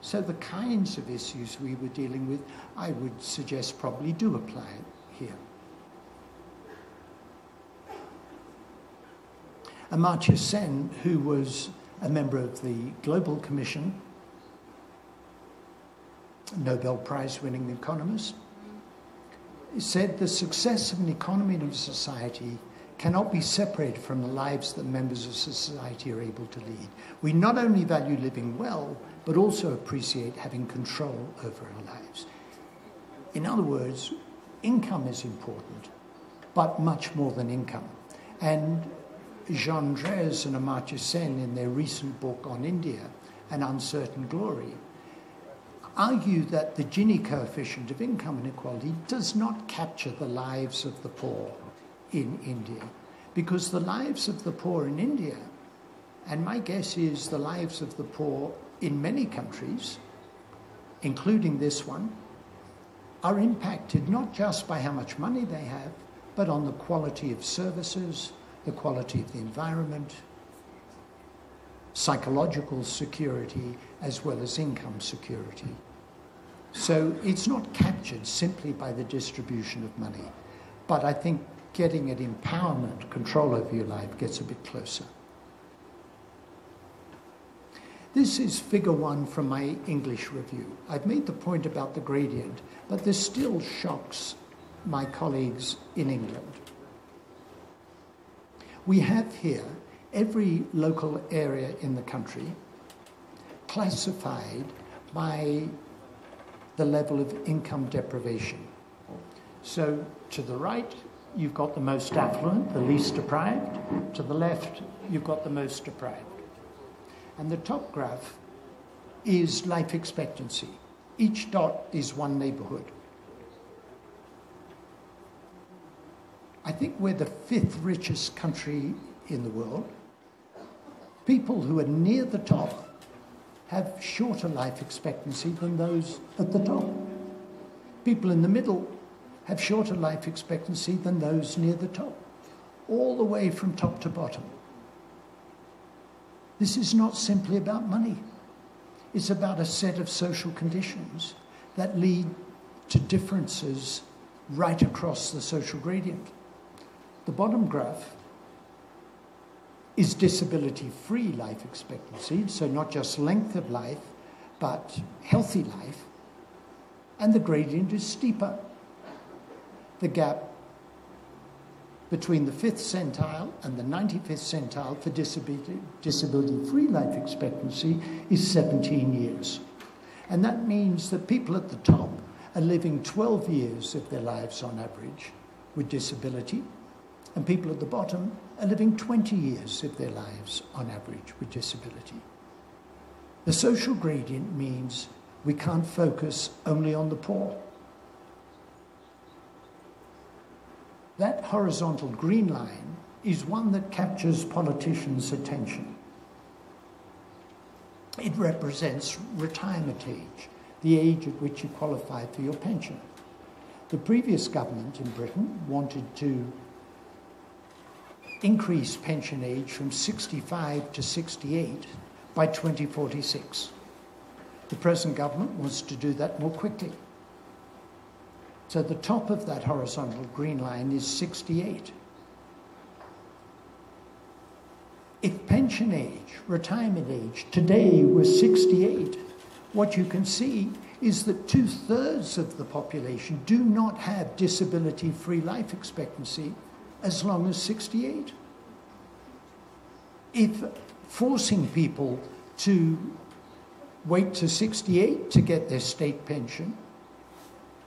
So the kinds of issues we were dealing with, I would suggest probably do apply here. Amartya Sen, who was a member of the Global Commission, Nobel Prize-winning economist, said the success of an economy and of society cannot be separated from the lives that members of society are able to lead. We not only value living well, but also appreciate having control over our lives. In other words, income is important, but much more than income. And Jean Drèze and Amartya Sen, in their recent book on India, An Uncertain Glory, argue that the Gini coefficient of income inequality does not capture the lives of the poor in India, because the lives of the poor in India, and my guess is the lives of the poor in many countries, including this one, are impacted not just by how much money they have, but on the quality of services, the quality of the environment, psychological security, as well as income security. So it's not captured simply by the distribution of money, but I think getting at empowerment, control over your life, gets a bit closer. This is figure 1 from my English review. I've made the point about the gradient, but this still shocks my colleagues in England. We have here every local area in the country classified by the level of income deprivation. So to the right, you've got the most affluent, the least deprived. To the left, you've got the most deprived. And the top graph is life expectancy. Each dot is one neighborhood. I think we're the 5th richest country in the world. People who are near the top have shorter life expectancy than those at the top. People in the middle have shorter life expectancy than those near the top, all the way from top to bottom. This is not simply about money. It's about a set of social conditions that lead to differences right across the social gradient. The bottom graph is disability-free life expectancy, so not just length of life, but healthy life, and the gradient is steeper. The gap between the 5th centile and the 95th centile for disability-free life expectancy is 17 years. And that means that people at the top are living 12 years of their lives on average with disability, and people at the bottom are living 20 years of their lives on average with disability. The social gradient means we can't focus only on the poor. That horizontal green line is one that captures politicians' attention. It represents retirement age, the age at which you qualify for your pension. The previous government in Britain wanted to increase pension age from 65 to 68 by 2046. The present government wants to do that more quickly. So the top of that horizontal green line is 68. If pension age, retirement age, today was 68, what you can see is that 2/3 of the population do not have disability-free life expectancy as long as 68. If forcing people to wait to 68 to get their state pension,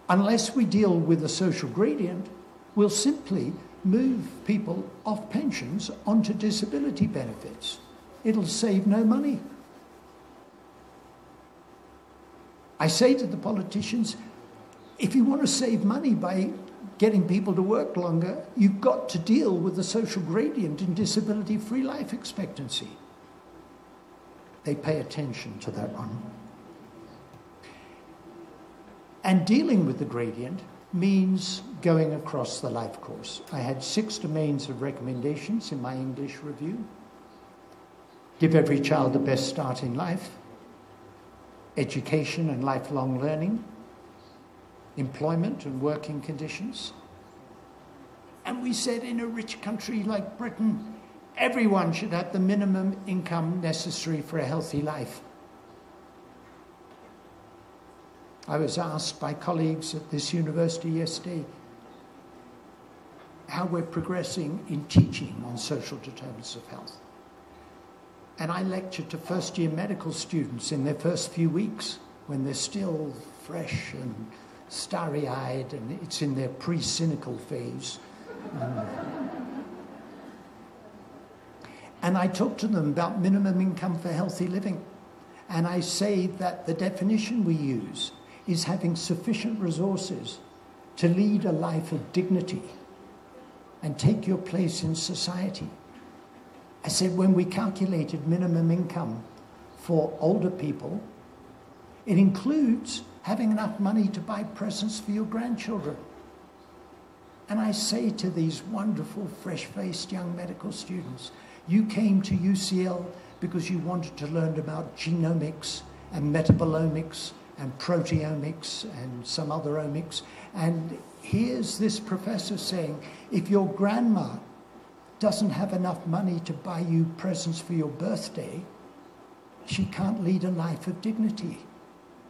unless we deal with the social gradient, we'll simply move people off pensions onto disability benefits. It'll save no money. I say to the politicians, if you want to save money by getting people to work longer, you've got to deal with the social gradient in disability-free life expectancy. They pay attention to that one. And dealing with the gradient means going across the life course. I had 6 domains of recommendations in my English review. Give every child the best start in life. education and lifelong learning, employment and working conditions. And we said in a rich country like Britain, everyone should have the minimum income necessary for a healthy life. I was asked by colleagues at this university yesterday how we're progressing in teaching on social determinants of health. And I lectured to first-year medical students in their first few weeks when they're still fresh and starry-eyed and it's in their pre-cynical phase. And I talk to them about minimum income for healthy living. And I say that the definition we use is having sufficient resources to lead a life of dignity and take your place in society. I said when we calculated minimum income for older people, it includes having enough money to buy presents for your grandchildren. And I say to these wonderful, fresh-faced young medical students, you came to UCL because you wanted to learn about genomics and metabolomics and proteomics and some other omics. And here's this professor saying, if your grandma doesn't have enough money to buy you presents for your birthday, she can't lead a life of dignity,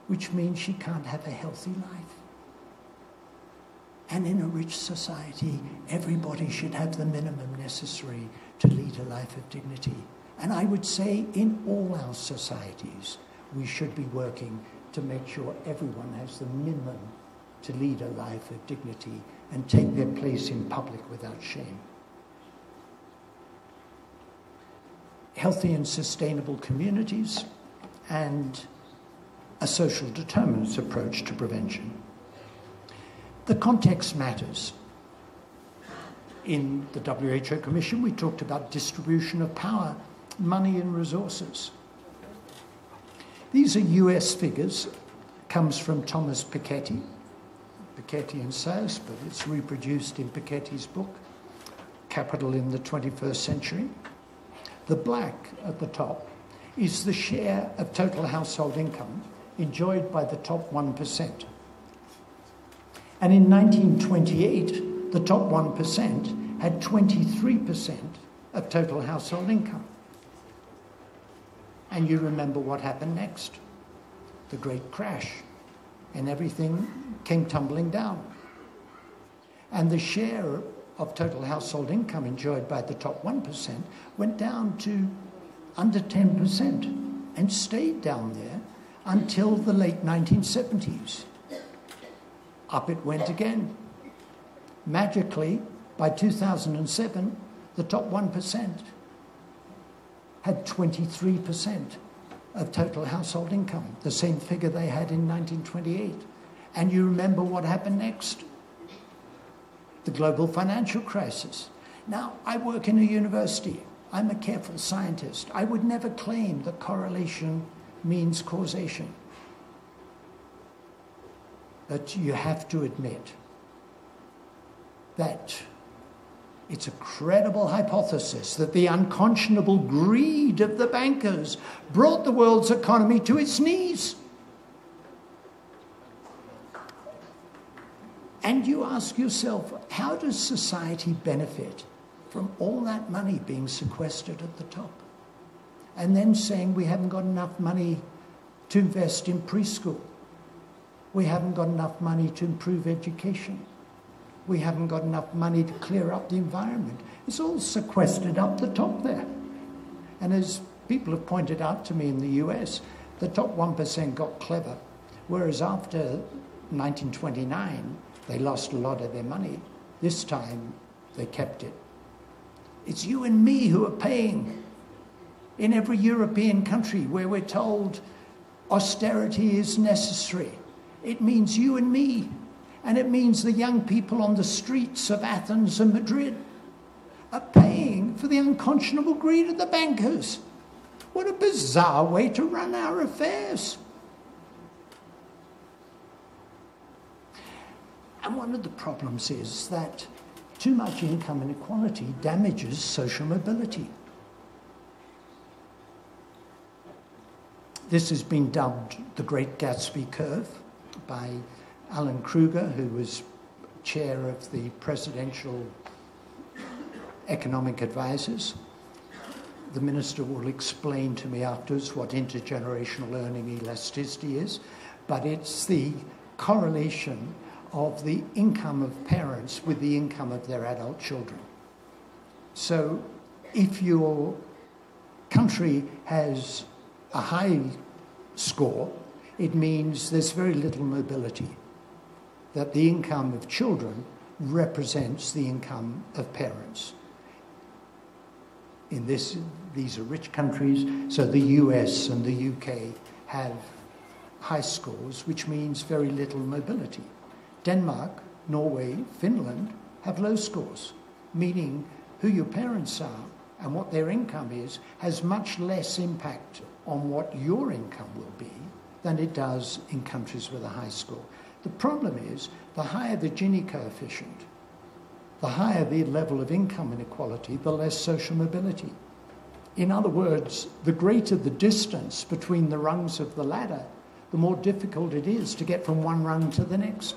which means she can't have a healthy life. And in a rich society, everybody should have the minimum necessary to lead a life of dignity. And I would say in all our societies, we should be working to make sure everyone has the minimum to lead a life of dignity and take their place in public without shame. Healthy and sustainable communities and a social determinants approach to prevention. The context matters. In the WHO Commission, we talked about distribution of power, money and resources. These are US figures, comes from Thomas Piketty and Sayers, but it's reproduced in Piketty's book, Capital in the 21st Century. The black at the top is the share of total household income enjoyed by the top 1%. And in 1928, the top 1% had 23% of total household income. And you remember what happened next. The Great Crash. And everything came tumbling down. And the share of total household income enjoyed by the top 1% went down to under 10% and stayed down there until the late 1970s. Up it went again. Magically, by 2007, the top 1% had 23% of total household income, the same figure they had in 1928. And you remember what happened next? The global financial crisis. Now, I work in a university. I'm a careful scientist. I would never claim that correlation means causation. But you have to admit that it's a credible hypothesis that the unconscionable greed of the bankers brought the world's economy to its knees. And you ask yourself, how does society benefit from all that money being sequestered at the top? And then saying we haven't got enough money to invest in preschool. We haven't got enough money to improve education. We haven't got enough money to clear up the environment. It's all sequestered up the top there. And as people have pointed out to me in the US, the top 1% got clever, whereas after 1929, they lost a lot of their money. This time, they kept it. It's you and me who are paying. In every European country where we're told austerity is necessary, it means you and me. And it means the young people on the streets of Athens and Madrid are paying for the unconscionable greed of the bankers. What a bizarre way to run our affairs. And one of the problems is that too much income inequality damages social mobility. This has been dubbed the Great Gatsby Curve by Alan Kruger, who was chair of the Presidential Economic Advisors. The minister will explain to me afterwards what intergenerational earning elasticity is, but it's the correlation of the income of parents with the income of their adult children. So if your country has a high score, it means there's very little mobility, that the income of children represents the income of parents. These are rich countries, so the US and the UK have high scores, which means very little mobility. Denmark, Norway, Finland have low scores, meaning who your parents are and what their income is has much less impact on what your income will be than it does in countries with a high score. The problem is, the higher the Gini coefficient, the higher the level of income inequality, the less social mobility. In other words, the greater the distance between the rungs of the ladder, the more difficult it is to get from one rung to the next.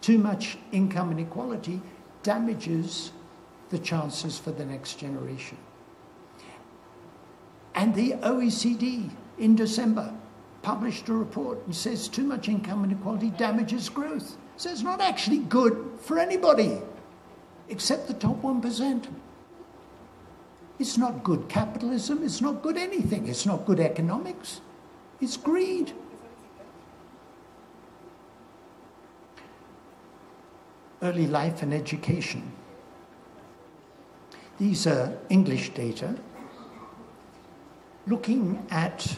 Too much income inequality damages the chances for the next generation. And the OECD in December published a report and says too much income inequality damages growth. So it's not actually good for anybody except the top 1%. It's not good capitalism, it's not good anything, it's not good economics, it's greed. Early life and education. These are English data looking at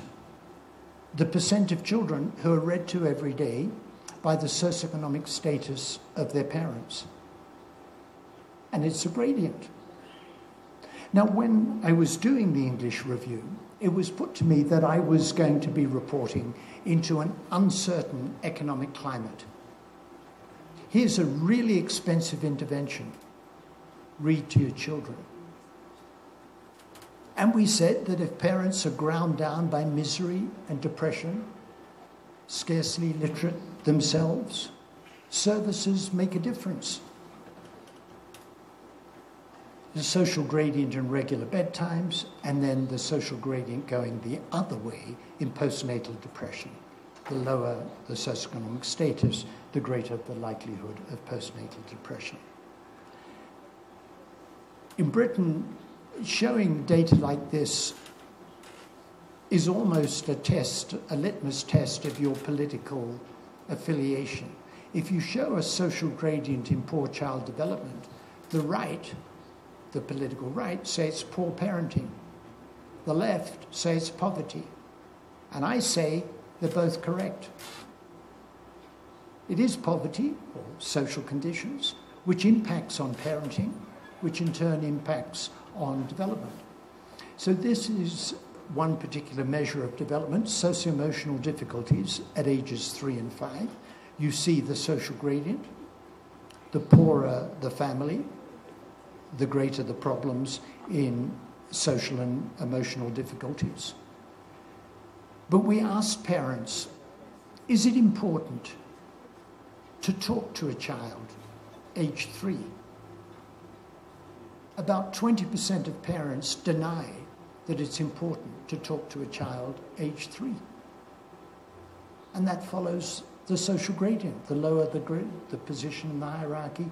the percent of children who are read to every day by the socioeconomic status of their parents. And it's a gradient. Now, when I was doing the English review, it was put to me that I was going to be reporting into an uncertain economic climate. Here's a really expensive intervention. Read to your children. And we said that if parents are ground down by misery and depression, scarcely literate themselves, services make a difference. The social gradient in regular bedtimes, and then the social gradient going the other way in postnatal depression. The lower the socioeconomic status, the greater the likelihood of postnatal depression. In Britain, showing data like this is almost a test, a litmus test of your political affiliation. If you show a social gradient in poor child development, the right, the political right, say it's poor parenting. The left say it's poverty. And I say they're both correct. It is poverty, or social conditions, which impacts on parenting, which in turn impacts on development. So this is one particular measure of development, socio-emotional difficulties at ages 3 and 5. You see the social gradient. The poorer the family, the greater the problems in social and emotional difficulties. But we asked parents, is it important to talk to a child age 3? About 20% of parents deny that it's important to talk to a child age 3. And that follows the social gradient. The lower the position in the hierarchy,